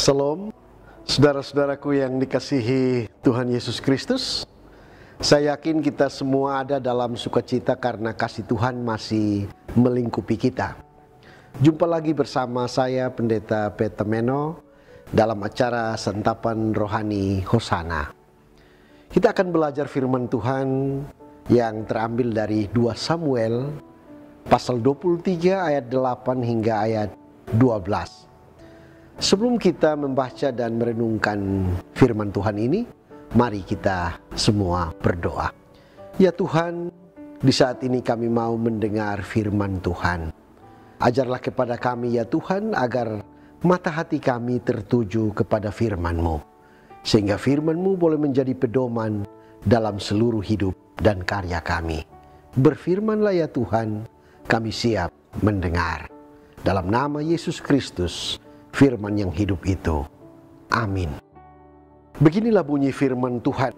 Shalom, saudara-saudaraku yang dikasihi Tuhan Yesus Kristus. Saya yakin kita semua ada dalam sukacita karena kasih Tuhan masih melingkupi kita. Jumpa lagi bersama saya Pendeta Peter Meno dalam acara Santapan Rohani Hosana. Kita akan belajar firman Tuhan yang terambil dari 2 Samuel pasal 23 ayat 8 hingga ayat 12. Sebelum kita membaca dan merenungkan firman Tuhan ini, mari kita semua berdoa. Ya Tuhan, di saat ini kami mau mendengar firman Tuhan. Ajarlah kepada kami ya Tuhan, agar mata hati kami tertuju kepada firman-Mu. Sehingga firman-Mu boleh menjadi pedoman dalam seluruh hidup dan karya kami. Berfirmanlah ya Tuhan, kami siap mendengar. Dalam nama Yesus Kristus, firman yang hidup itu. Amin. Beginilah bunyi firman Tuhan.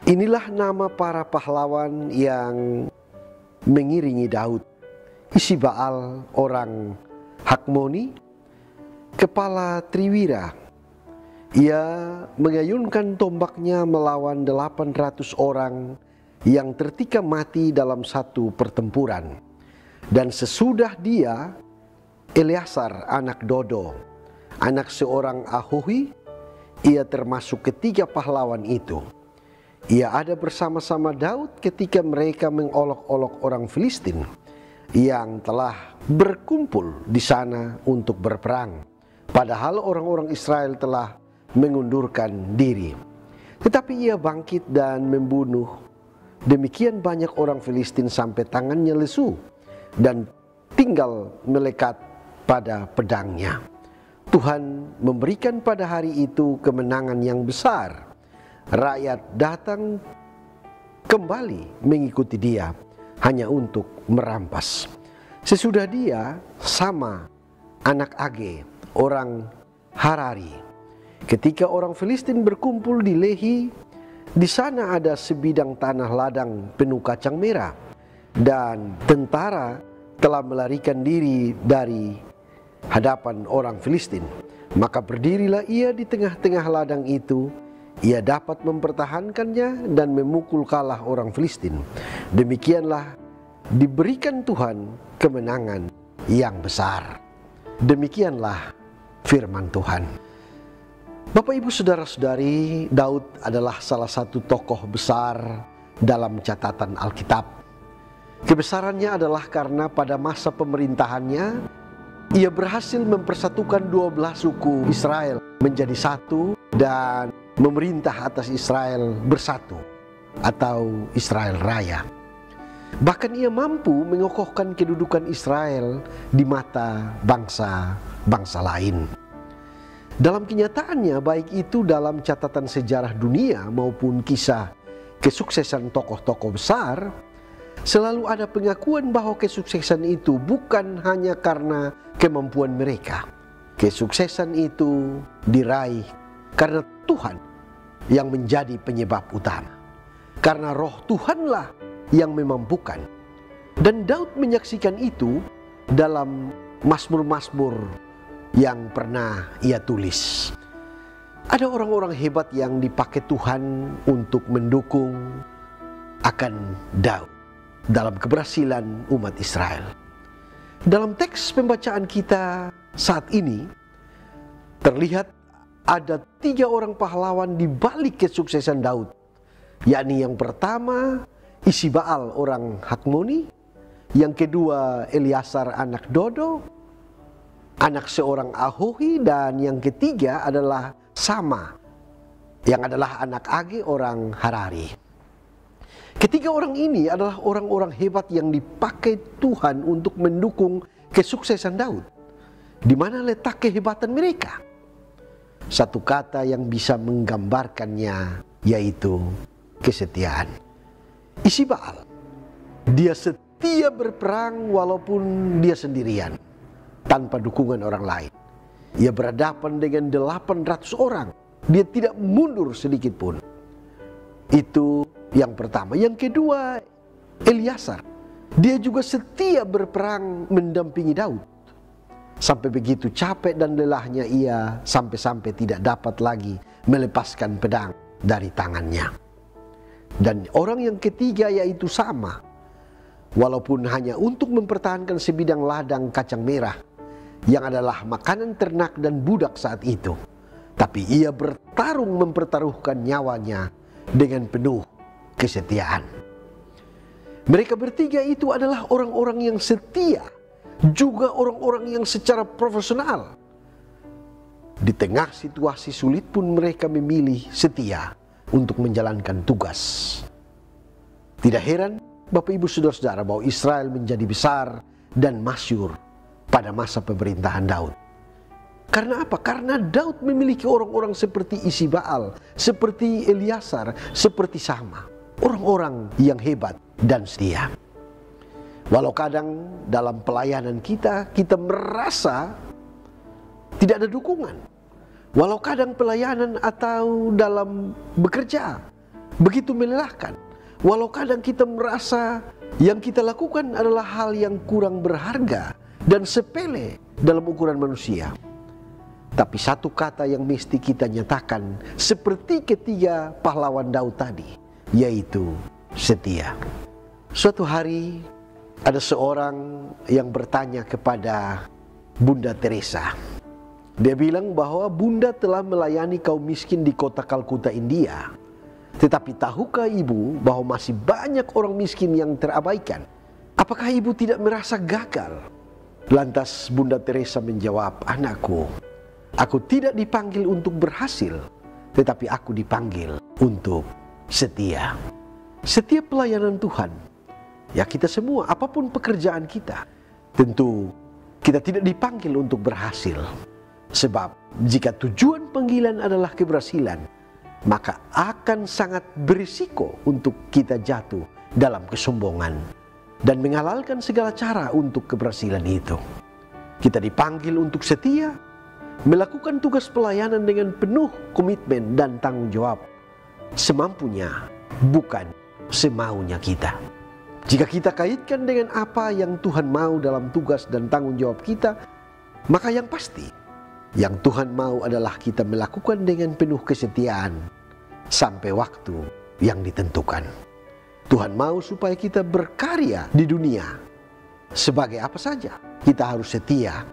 Inilah nama para pahlawan yang mengiringi Daud. Isiba'al orang Hakmoni, kepala Triwira. Ia mengayunkan tombaknya melawan 800 orang yang tertikam mati dalam satu pertempuran. Dan sesudah dia, Eleasar anak Dodo, anak seorang Ahohi, ia termasuk ketiga pahlawan itu. Ia ada bersama-sama Daud ketika mereka mengolok-olok orang Filistin yang telah berkumpul di sana untuk berperang. Padahal orang-orang Israel telah mengundurkan diri. Tetapi ia bangkit dan membunuh demikian banyak orang Filistin sampai tangannya lesu dan tinggal melekat pada pedangnya. Tuhan memberikan pada hari itu kemenangan yang besar. Rakyat datang kembali mengikuti dia hanya untuk merampas. Sesudah dia, Sama anak Age, orang Harari. Ketika orang Filistin berkumpul di Lehi, di sana ada sebidang tanah ladang penuh kacang merah, dan tentara telah melarikan diri dari hadapan orang Filistin. Maka berdirilah ia di tengah-tengah ladang itu. Ia dapat mempertahankannya dan memukul kalah orang Filistin. Demikianlah diberikan Tuhan kemenangan yang besar. Demikianlah firman Tuhan. Bapak ibu saudara-saudari, Daud adalah salah satu tokoh besar dalam catatan Alkitab. Kebesarannya adalah karena pada masa pemerintahannya ia berhasil mempersatukan 12 suku Israel menjadi satu dan memerintah atas Israel bersatu atau Israel Raya. Bahkan ia mampu mengokohkan kedudukan Israel di mata bangsa-bangsa lain. Dalam kenyataannya, baik itu dalam catatan sejarah dunia maupun kisah kesuksesan tokoh-tokoh besar, selalu ada pengakuan bahwa kesuksesan itu bukan hanya karena kemampuan mereka. Kesuksesan itu diraih karena Tuhan yang menjadi penyebab utama. Karena roh Tuhanlah yang memampukan. Dan Daud menyaksikan itu dalam Mazmur-Mazmur yang pernah ia tulis. Ada orang-orang hebat yang dipakai Tuhan untuk mendukung akan Daud dalam keberhasilan umat Israel. Dalam teks pembacaan kita saat ini terlihat ada 3 orang pahlawan di balik kesuksesan Daud, yakni yang pertama Isiba'al orang Hakmoni, yang kedua Eleasar anak Dodo, anak seorang Ahohi, dan yang ketiga adalah Sama, yang adalah anak Age orang Harari. Ketiga orang ini adalah orang-orang hebat yang dipakai Tuhan untuk mendukung kesuksesan Daud. Di mana letak kehebatan mereka? Satu kata yang bisa menggambarkannya, yaitu kesetiaan. Isiba'al, dia setia berperang walaupun dia sendirian, tanpa dukungan orang lain. Ia berhadapan dengan 800 orang. Dia tidak mundur sedikit pun. Itu yang pertama. Yang kedua, Eleasar. Dia juga setia berperang mendampingi Daud. Sampai begitu capek dan lelahnya ia sampai-sampai tidak dapat lagi melepaskan pedang dari tangannya. Dan orang yang ketiga yaitu sama. Walaupun hanya untuk mempertahankan sebidang ladang kacang merah yang adalah makanan ternak dan budak saat itu. Tapi ia bertarung mempertaruhkan nyawanya dengan penuh kesetiaan. Mereka bertiga itu adalah orang-orang yang setia, juga orang-orang yang secara profesional. Di tengah situasi sulit pun mereka memilih setia untuk menjalankan tugas. Tidak heran Bapak Ibu Saudara-saudara bahwa Israel menjadi besar dan masyhur pada masa pemerintahan Daud. Karena apa? Karena Daud memiliki orang-orang seperti Isiba'al, seperti Eliasar, seperti Sama. Orang-orang yang hebat dan setia. Walau kadang dalam pelayanan kita merasa tidak ada dukungan. Walau kadang pelayanan atau dalam bekerja begitu melelahkan. Walau kadang kita merasa yang kita lakukan adalah hal yang kurang berharga dan sepele dalam ukuran manusia. Tapi satu kata yang mesti kita nyatakan seperti ketiga pahlawan Daud tadi, yaitu setia. Suatu hari ada seorang yang bertanya kepada Bunda Teresa. Dia bilang bahwa Bunda telah melayani kaum miskin di kota Kalkuta, India. Tetapi tahukah ibu bahwa masih banyak orang miskin yang terabaikan? Apakah ibu tidak merasa gagal? Lantas Bunda Teresa menjawab, anakku, aku tidak dipanggil untuk berhasil, tetapi aku dipanggil untuk setia. Setiap pelayanan Tuhan, ya kita semua, apapun pekerjaan kita, tentu kita tidak dipanggil untuk berhasil. Sebab jika tujuan panggilan adalah keberhasilan, maka akan sangat berisiko untuk kita jatuh dalam kesombongan dan menghalalkan segala cara untuk keberhasilan itu. Kita dipanggil untuk setia, melakukan tugas pelayanan dengan penuh komitmen dan tanggung jawab, semampunya, bukan semaunya kita. Jika kita kaitkan dengan apa yang Tuhan mau dalam tugas dan tanggung jawab kita, maka yang pasti, yang Tuhan mau adalah kita melakukan dengan penuh kesetiaan sampai waktu yang ditentukan. Tuhan mau supaya kita berkarya di dunia. Sebagai apa saja, kita harus setia,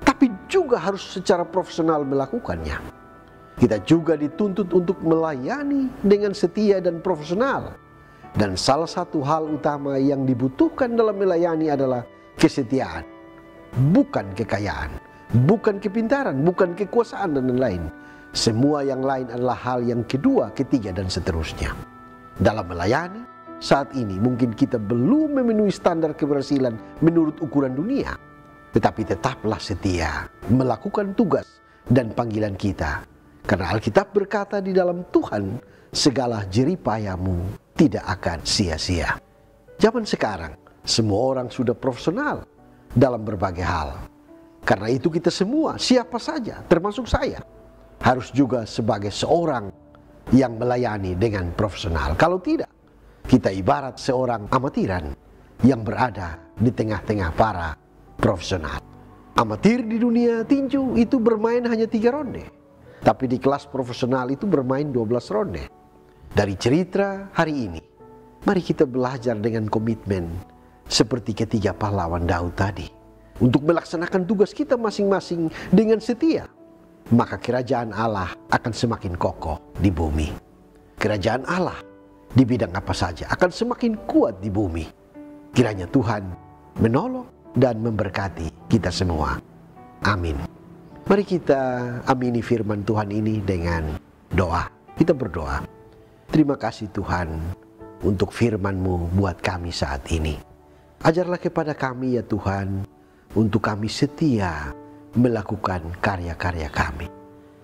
tapi juga harus secara profesional melakukannya. Kita juga dituntut untuk melayani dengan setia dan profesional. Dan salah satu hal utama yang dibutuhkan dalam melayani adalah kesetiaan, bukan kekayaan, bukan kepintaran, bukan kekuasaan dan lain-lain. Semua yang lain adalah hal yang kedua, ketiga, dan seterusnya. Dalam melayani, saat ini mungkin kita belum memenuhi standar keberhasilan menurut ukuran dunia. Tetapi tetaplah setia melakukan tugas dan panggilan kita. Karena Alkitab berkata di dalam Tuhan, segala jeripayamu tidak akan sia-sia. Zaman sekarang, semua orang sudah profesional dalam berbagai hal. Karena itu kita semua, siapa saja, termasuk saya, harus juga sebagai seorang yang melayani dengan profesional. Kalau tidak, kita ibarat seorang amatiran yang berada di tengah-tengah para profesional. Amatir di dunia tinju itu bermain hanya 3 ronde. Tapi di kelas profesional itu bermain 12 ronde. Dari cerita hari ini, mari kita belajar dengan komitmen seperti ketiga pahlawan Daud tadi. Untuk melaksanakan tugas kita masing-masing dengan setia, maka kerajaan Allah akan semakin kokoh di bumi. Kerajaan Allah di bidang apa saja akan semakin kuat di bumi. Kiranya Tuhan menolong dan memberkati kita semua. Amin. Mari kita amini firman Tuhan ini dengan doa. Kita berdoa. Terima kasih Tuhan untuk firman-Mu buat kami saat ini. Ajarlah kepada kami ya Tuhan, untuk kami setia melakukan karya-karya kami.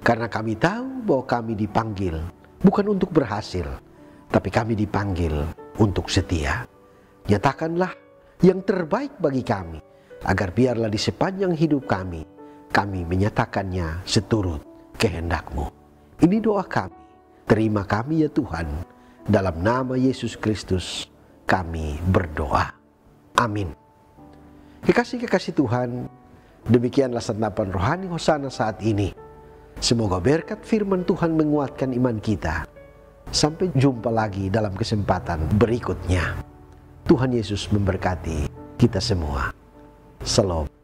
Karena kami tahu bahwa kami dipanggil bukan untuk berhasil, tapi kami dipanggil untuk setia. Nyatakanlah yang terbaik bagi kami, agar biarlah di sepanjang hidup kami menyatakannya seturut kehendak-Mu. Ini doa kami. Terima kami ya Tuhan. Dalam nama Yesus Kristus kami berdoa. Amin. Kekasih-kekasih Tuhan, Demikianlah santapan rohani Hosana saat ini. Semoga berkat firman Tuhan menguatkan iman kita. Sampai jumpa lagi dalam kesempatan berikutnya. Tuhan Yesus memberkati kita semua. Shalom.